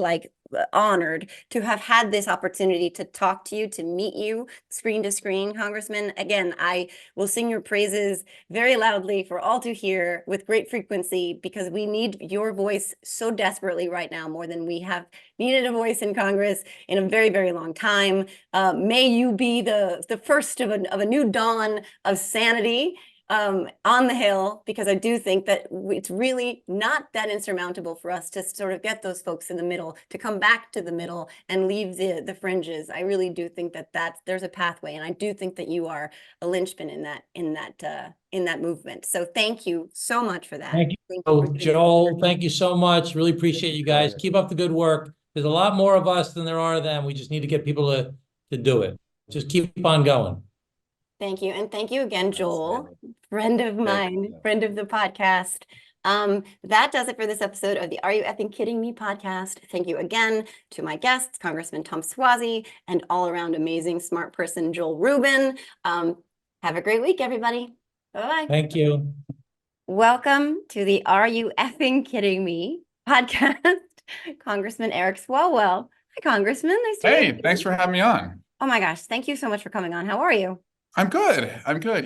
honored to have had this opportunity to talk to you, to meet you screen to screen, Congressman. Again, I will sing your praises very loudly for all to hear with great frequency, because we need your voice so desperately right now, more than we have needed a voice in Congress in a very, very long time. May you be the first of a new dawn of sanity on the Hill, because I do think that it's really not that insurmountable for us to sort of get those folks in the middle, to come back to the middle and leave the fringes. I really do think that there's a pathway, and I do think that you are a linchpin in that movement. So thank you so much for that. Thank you. Thank Oh, for Joel, thank you so much. Really appreciate you guys. Keep up the good work. There's a lot more of us than there are of them. We just need to get people to do it. Just keep on going. Thank you. And thank you again, Joel, friend of mine, friend of the podcast. That does it for this episode of the Are You Effing Kidding Me podcast. Thank you again to my guests, Congressman Tom Suozzi, and all around amazing smart person, Joel Rubin. Have a great week, everybody. Bye-bye. Thank you. Welcome to the Are You Effing Kidding Me podcast, Congressman Eric Swalwell. Hi, Congressman. Nice to meet you. Hey, thanks for having me on. Oh my gosh. Thank you so much for coming on. How are you? I'm good. I'm good.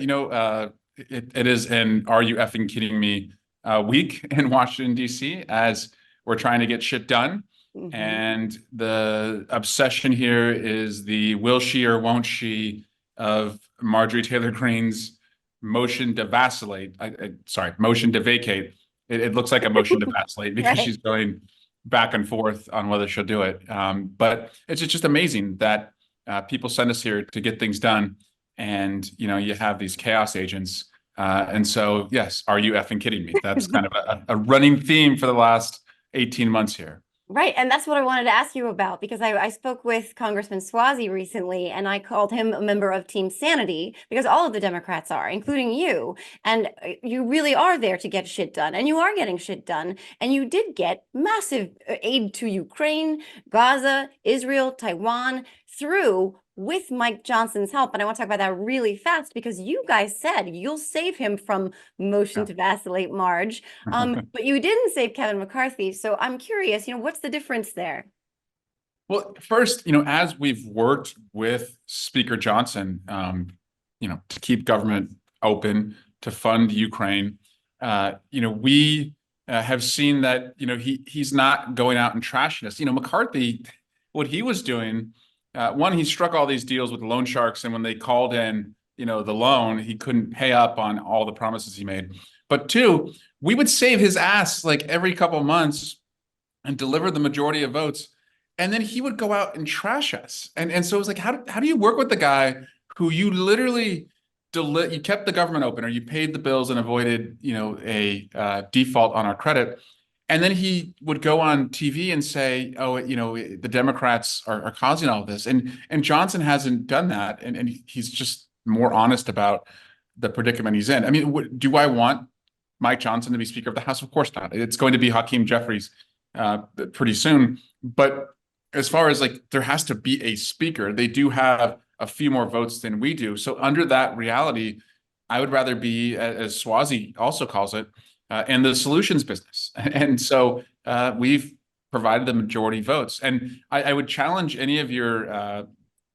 It is an Are You Effing Kidding Me week in Washington, D.C., as we're trying to get shit done. Mhm. And the obsession here is the will she or won't she of Marjorie Taylor Greene's motion to vacillate. Motion to vacate. It looks like a motion to vacillate because Right. she's going back and forth on whether she'll do it. But it's just amazing that people send us here to get things done. And, you have these chaos agents. And so, yes, are you effing kidding me? That's kind of a running theme for the last 18 months here. Right. And that's what I wanted to ask you about, because I spoke with Congressman Suozzi recently, and I called him a member of Team Sanity, because all of the Democrats are, including you. And you really are there to get shit done. And you are getting shit done. And you did get massive aid to Ukraine, Gaza, Israel, Taiwan through with Mike Johnson's help. And I want to talk about that really fast, because you guys said you'll save him from motion to vacillate, Marge. But you didn't save Kevin McCarthy. So I'm curious, what's the difference there? Well, first, as we've worked with Speaker Johnson, to keep government open, to fund Ukraine, we have seen that, he's not going out and trashing us. McCarthy, what he was doing, one, he struck all these deals with the loan sharks, and when they called in, the loan, he couldn't pay up on all the promises he made. But two, we would save his ass like every couple of months and deliver the majority of votes, and then he would go out and trash us. And so it was like, how do you work with the guy who you literally you kept the government open, or you paid the bills and avoided, a default on our credit? And then he would go on TV and say, oh, the Democrats are causing all of this. And Johnson hasn't done that. And he's just more honest about the predicament he's in. I mean, do I want Mike Johnson to be Speaker of the House? Of course not. It's going to be Hakeem Jeffries pretty soon. But as far as there has to be a speaker, they do have a few more votes than we do. So under that reality, I would rather be, as Suozzi also calls it, in the solutions business. And so we've provided the majority votes. And I would challenge any of your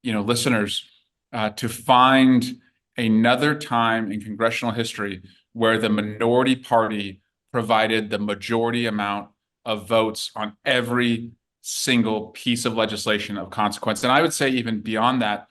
listeners to find another time in congressional history where the minority party provided the majority amount of votes on every single piece of legislation of consequence. And I would say even beyond that,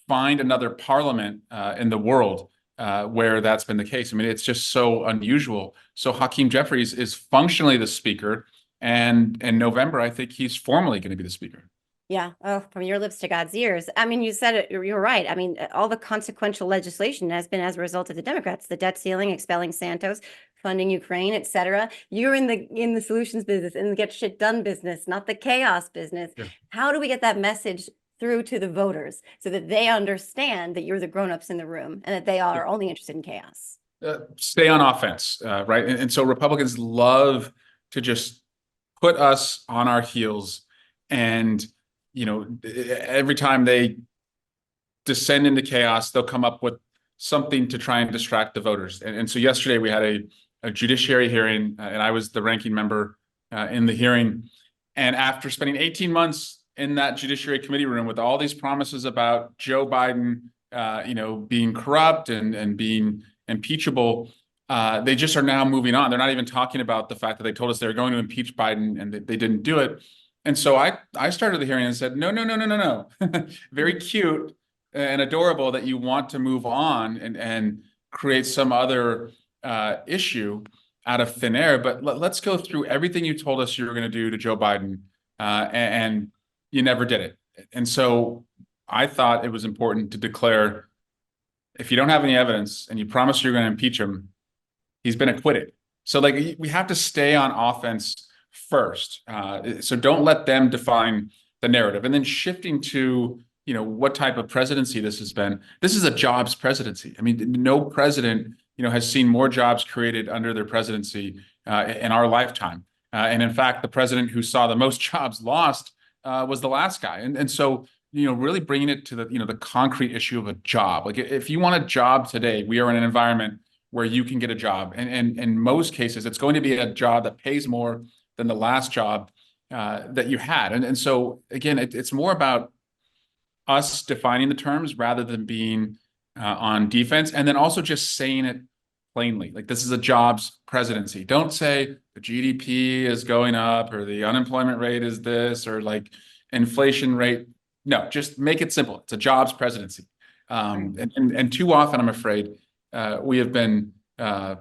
find another parliament in the world where that's been the case. I mean, it's just so unusual. So Hakeem Jeffries is functionally the speaker, and in November, I think he's formally going to be the speaker. Yeah. Oh, from your lips to God's ears. I mean, you said it, you're right. I mean, all the consequential legislation has been as a result of the Democrats, the debt ceiling, expelling Santos, funding Ukraine, et cetera. You're in the solutions business, in the get shit done business, not the chaos business. Yeah. How do we get that message through to the voters so that they understand that you're the grownups in the room and that they are only interested in chaos? Stay on offense, right? And so Republicans love to just put us on our heels, and every time they descend into chaos, they'll come up with something to try and distract the voters. And so yesterday we had a judiciary hearing, and I was the ranking member in the hearing. And after spending 18 months in that Judiciary Committee room with all these promises about Joe Biden, being corrupt and being impeachable, they just are now moving on. They're not even talking about the fact that they told us they were going to impeach Biden and they didn't do it. And so I started the hearing and said, no. Very cute and adorable that you want to move on and create some other issue out of thin air. But let's go through everything you told us you were going to do to Joe Biden, and you never did it. And so I thought it was important to declare, if you don't have any evidence and you promise you're going to impeach him, he's been acquitted. So like we have to stay on offense first. So don't let them define the narrative. And then shifting to, what type of presidency this has been. This is a jobs presidency. I mean, no president, has seen more jobs created under their presidency in our lifetime. And in fact, the president who saw the most jobs lost was the last guy. And so, really bringing it to the concrete issue of a job. Like if you want a job today, we are in an environment where you can get a job. And in most cases, it's going to be a job that pays more than the last job that you had. And so again, it's more about us defining the terms rather than being on defense, and then also just saying it plainly. Like this is a jobs presidency. Don't say the GDP is going up or the unemployment rate is this or like inflation rate. No, just make it simple. It's a jobs presidency. And too often, I'm afraid, we have been our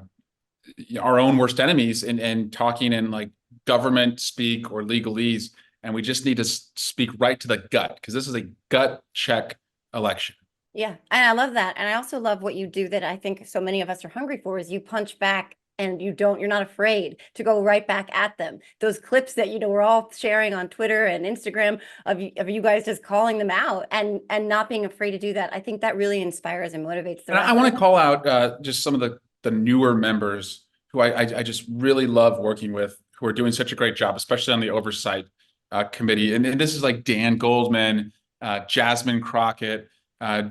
own worst enemies and talking in like government speak or legalese. And we just need to speak right to the gut, because this is a gut check election. Yeah, and I love that. And I also love what you do that I think so many of us are hungry for, is you punch back and you're not afraid to go right back at them. Those clips that, we're all sharing on Twitter and Instagram of you guys just calling them out and not being afraid to do that. I think that really inspires and motivates the rest. I want to call out just some of the newer members who I just really love working with, who are doing such a great job, especially on the oversight committee. And this is like Dan Goldman, Jasmine Crockett,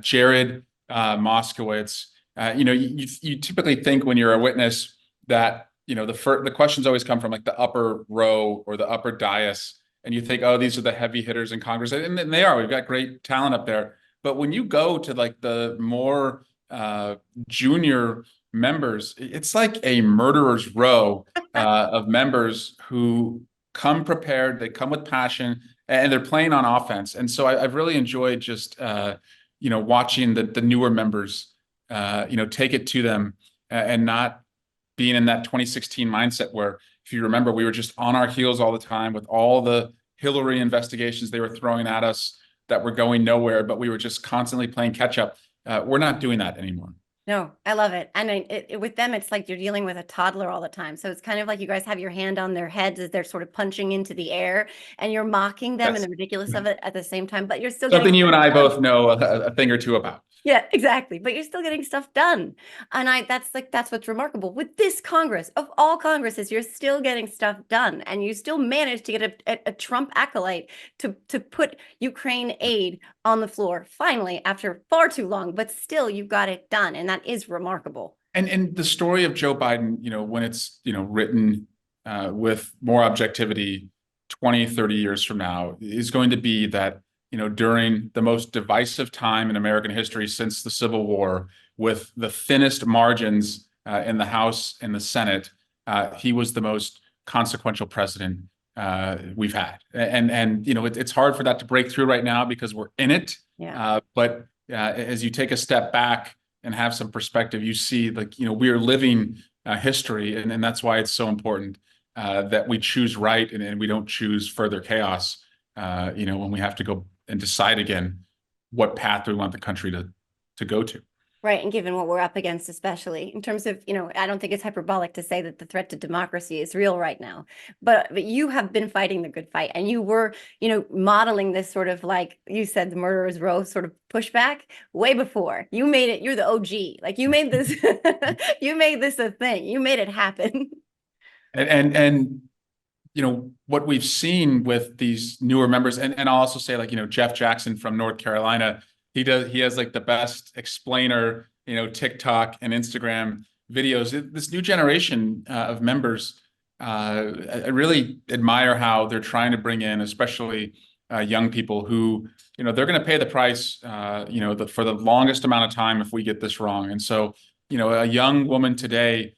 Jared Moskowitz. You typically think when you're a witness that the questions always come from like the upper row or the upper dais, and you think, oh, these are the heavy hitters in Congress, and they are. We've got great talent up there. But when you go to like the more junior members, it's like a murderer's row of members who come prepared. They come with passion, and they're playing on offense. And so I've really enjoyed just watching the newer members take it to them and not being in that 2016 mindset where, if you remember, we were just on our heels all the time with all the Hillary investigations they were throwing at us that were going nowhere, but we were just constantly playing catch up. We're not doing that anymore. No, I love it. And with them, it's like you're dealing with a toddler all the time. So it's kind of like you guys have your hand on their heads as they're sort of punching into the air, and you're mocking them and the ridiculous of it at the same time, but you're still something getting you and I both know a thing or two about. Yeah, exactly. But you're still getting stuff done. And that's what's remarkable. With this Congress, of all Congresses, you're still getting stuff done. And you still managed to get a Trump acolyte to put Ukraine aid on the floor, finally, after far too long. But still, you got it done. And that is remarkable. And the story of Joe Biden, when it's, written with more objectivity 20, 30 years from now, is going to be that, during the most divisive time in American history since the Civil War, with the thinnest margins in the House and the Senate, he was the most consequential president we've had. And it's hard for that to break through right now because we're in it. Yeah. But as you take a step back and have some perspective, you see we are living history. And that's why it's so important that we choose right and we don't choose further chaos, when we have to go and decide again what path we want the country to go to. Right. And given what we're up against, especially in terms of, I don't think it's hyperbolic to say that the threat to democracy is real right now, but you have been fighting the good fight, and you were, modeling this sort of, like you said, the murderer's row sort of pushback way before you made it. You're the OG. Like you made this, you made this a thing. You made it happen. And what we've seen with these newer members, and I'll also say, Jeff Jackson from North Carolina, he has the best explainer, TikTok and Instagram videos. This new generation of members, I really admire how they're trying to bring in, especially young people who, they're going to pay the price, for the longest amount of time if we get this wrong. And so, a young woman today,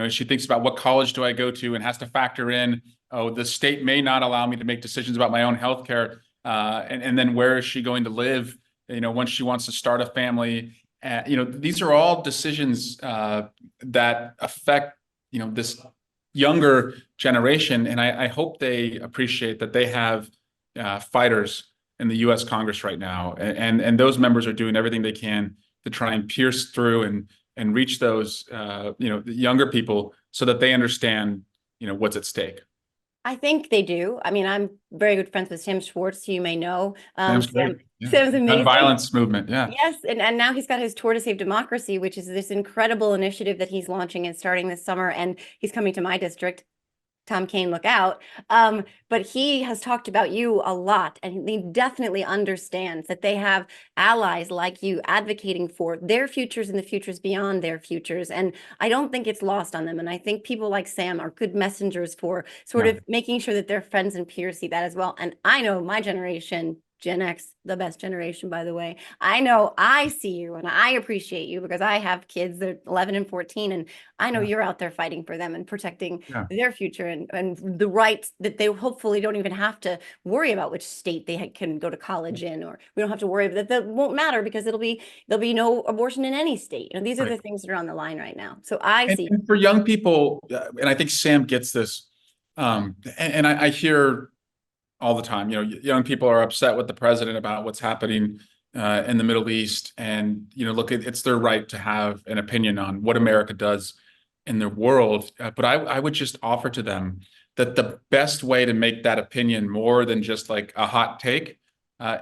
she thinks about what college do I go to and has to factor in, oh, the state may not allow me to make decisions about my own healthcare. And then where is she going to live, once she wants to start a family? These are all decisions that affect, this younger generation. And I hope they appreciate that they have fighters in the U.S. Congress right now. And those members are doing everything they can to try and pierce through and reach those, the younger people so that they understand, what's at stake. I think they do. I mean, I'm very good friends with Sam Schwartz, who you may know. Sam's great. Yeah. Sam's amazing. Violence movement, yeah. Yes, and now he's got his Tour to Save Democracy, which is this incredible initiative that he's launching and starting this summer, and he's coming to my district. Tom Kane, look out. But he has talked about you a lot, and he definitely understands that they have allies like you advocating for their futures and the futures beyond their futures. And I don't think it's lost on them. And I think people like Sam are good messengers for sort of making sure that their friends and peers see that as well. And I know my generation, Gen X, the best generation, by the way. I know I see you and I appreciate you because I have kids, they're 11 and 14, and I know you're out there fighting for them and protecting their future and the rights that they hopefully don't even have to worry about which state they can go to college in, or we don't have to worry that won't matter because there'll be no abortion in any state. These are the things that are on the line right now. So I see. And for young people, and I think Sam gets this, and I hear all the time, young people are upset with the president about what's happening in the Middle East. And, look, it's their right to have an opinion on what America does in the world. But I would just offer to them that the best way to make that opinion more than just like a hot take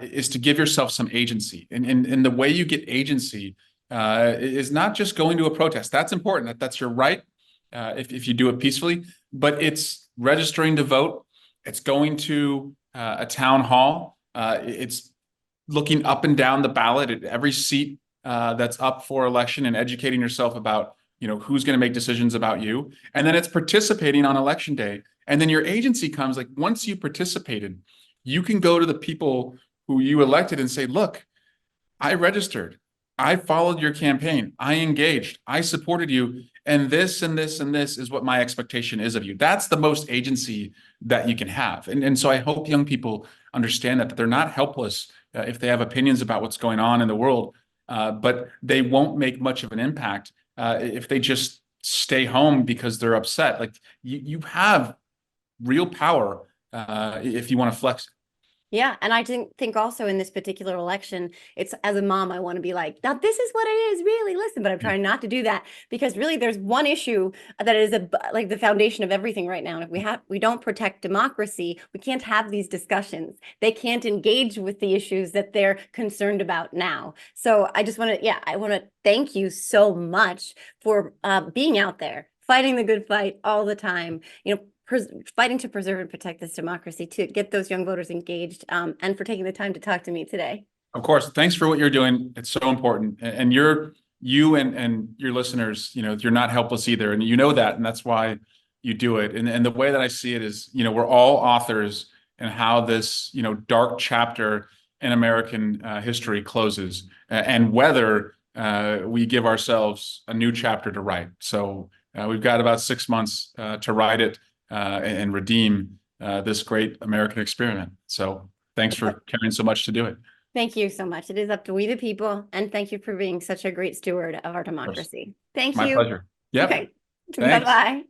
is to give yourself some agency. And the way you get agency is not just going to a protest. That's important. That's your right if you do it peacefully, but it's registering to vote. It's going to a town hall. It's looking up and down the ballot at every seat that's up for election and educating yourself about, who's going to make decisions about you. And then it's participating on election day. And then your agency comes, like, once you participated, you can go to the people who you elected and say, look, I registered. I followed your campaign. I engaged. I supported you. And this and this and this is what my expectation is of you. That's the most agency that you can have. And so I hope young people understand that they're not helpless if they have opinions about what's going on in the world, but they won't make much of an impact if they just stay home because they're upset. Like you have real power if you want to flex. Yeah. And I think also in this particular election, it's, as a mom, I want to be like, now this is what it is, really, listen, but I'm trying not to do that, because really there's one issue that is like the foundation of everything right now. And if we don't protect democracy, we can't have these discussions. They can't engage with the issues that they're concerned about now. So I just want to, I want to thank you so much for being out there, fighting the good fight all the time, fighting to preserve and protect this democracy, to get those young voters engaged, and for taking the time to talk to me today. Of course. Thanks for what you're doing. It's so important. And you and your listeners, you're not helpless either. And you know that, and that's why you do it. And the way that I see it is, we're all authors in how this, dark chapter in American history closes, and whether we give ourselves a new chapter to write. So we've got about 6 months to write it. And redeem this great American experiment. So thanks for caring so much to do it. Thank you so much. It is up to we the people. And thank you for being such a great steward of our democracy. Thank you. My pleasure. Yeah. Okay. Bye-bye.